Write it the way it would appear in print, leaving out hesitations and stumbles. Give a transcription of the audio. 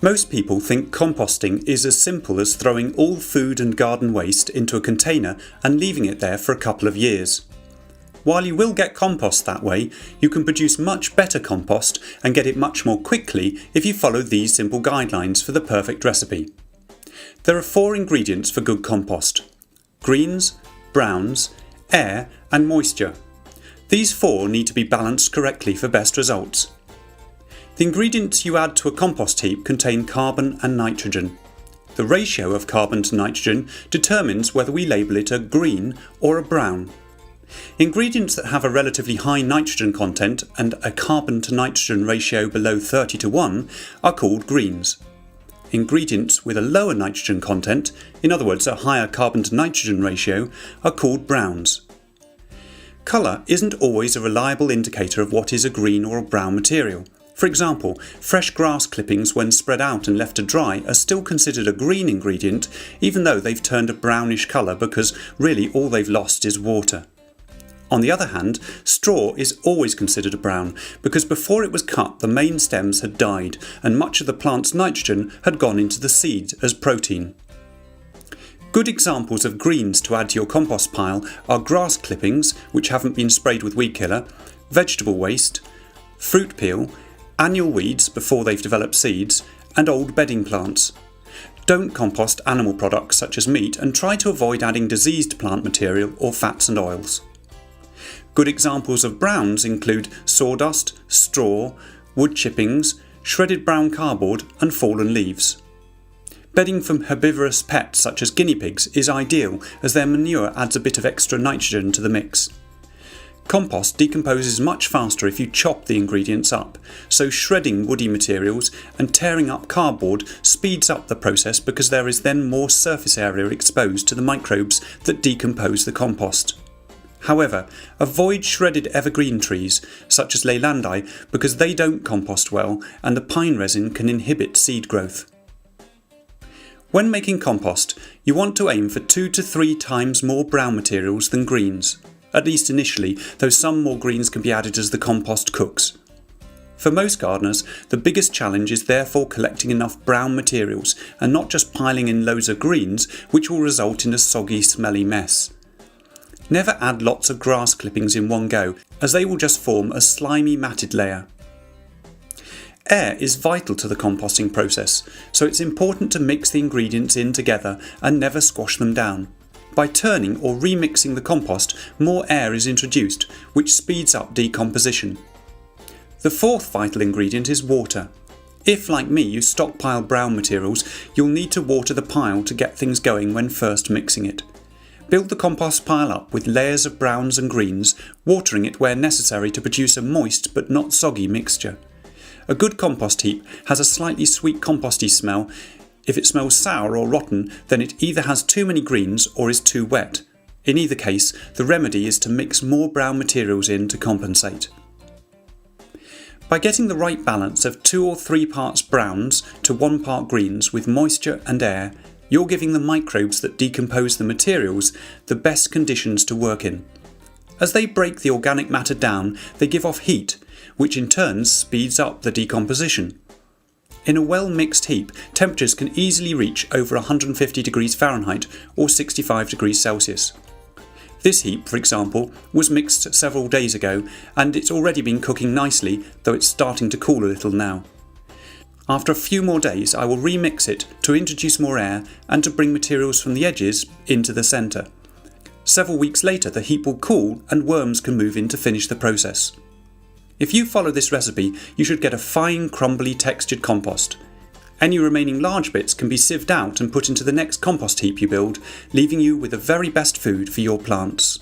Most people think composting is as simple as throwing all food and garden waste into a container and leaving it there for a couple of years. While you will get compost that way, you can produce much better compost and get it much more quickly if you follow these simple guidelines for the perfect recipe. There are 4 ingredients for good compost: greens, browns, air and moisture. These 4 need to be balanced correctly for best results. The ingredients you add to a compost heap contain carbon and nitrogen. The ratio of carbon to nitrogen determines whether we label it a green or a brown. Ingredients that have a relatively high nitrogen content and a carbon to nitrogen ratio below 30:1 are called greens. Ingredients with a lower nitrogen content, in other words a higher carbon to nitrogen ratio, are called browns. Colour isn't always a reliable indicator of what is a green or a brown material. For example, fresh grass clippings when spread out and left to dry are still considered a green ingredient even though they've turned a brownish colour because really all they've lost is water. On the other hand, straw is always considered a brown because before it was cut the main stems had died and much of the plant's nitrogen had gone into the seed as protein. Good examples of greens to add to your compost pile are grass clippings which haven't been sprayed with weed killer, vegetable waste, fruit peel, annual weeds before they've developed seeds, and old bedding plants. Don't compost animal products such as meat and try to avoid adding diseased plant material or fats and oils. Good examples of browns include sawdust, straw, wood chippings, shredded brown cardboard and fallen leaves. Bedding from herbivorous pets such as guinea pigs is ideal as their manure adds a bit of extra nitrogen to the mix. Compost decomposes much faster if you chop the ingredients up, so shredding woody materials and tearing up cardboard speeds up the process because there is then more surface area exposed to the microbes that decompose the compost. However, avoid shredded evergreen trees such as Leylandi because they don't compost well and the pine resin can inhibit seed growth. When making compost, you want to aim for 2 to 3 times more brown materials than greens, at least initially, though some more greens can be added as the compost cooks. For most gardeners, the biggest challenge is therefore collecting enough brown materials and not just piling in loads of greens, which will result in a soggy, smelly mess. Never add lots of grass clippings in one go, as they will just form a slimy matted layer. Air is vital to the composting process, so it's important to mix the ingredients in together and never squash them down. By turning or remixing the compost, more air is introduced, which speeds up decomposition. The 4th vital ingredient is water. If, like me, you stockpile brown materials, you'll need to water the pile to get things going when first mixing it. Build the compost pile up with layers of browns and greens, watering it where necessary to produce a moist but not soggy mixture. A good compost heap has a slightly sweet composty smell. If it smells sour or rotten, then it either has too many greens or is too wet. In either case, the remedy is to mix more brown materials in to compensate. By getting the right balance of 2 or 3 parts browns to 1 part greens with moisture and air, you're giving the microbes that decompose the materials the best conditions to work in. As they break the organic matter down, they give off heat, which in turn speeds up the decomposition. In a well-mixed heap, temperatures can easily reach over 150 degrees Fahrenheit or 65 degrees Celsius. This heap, for example, was mixed several days ago and it's already been cooking nicely, though it's starting to cool a little now. After a few more days, I will remix it to introduce more air and to bring materials from the edges into the centre. Several weeks later, the heap will cool and worms can move in to finish the process. If you follow this recipe, you should get a fine, crumbly textured compost. Any remaining large bits can be sieved out and put into the next compost heap you build, leaving you with the very best food for your plants.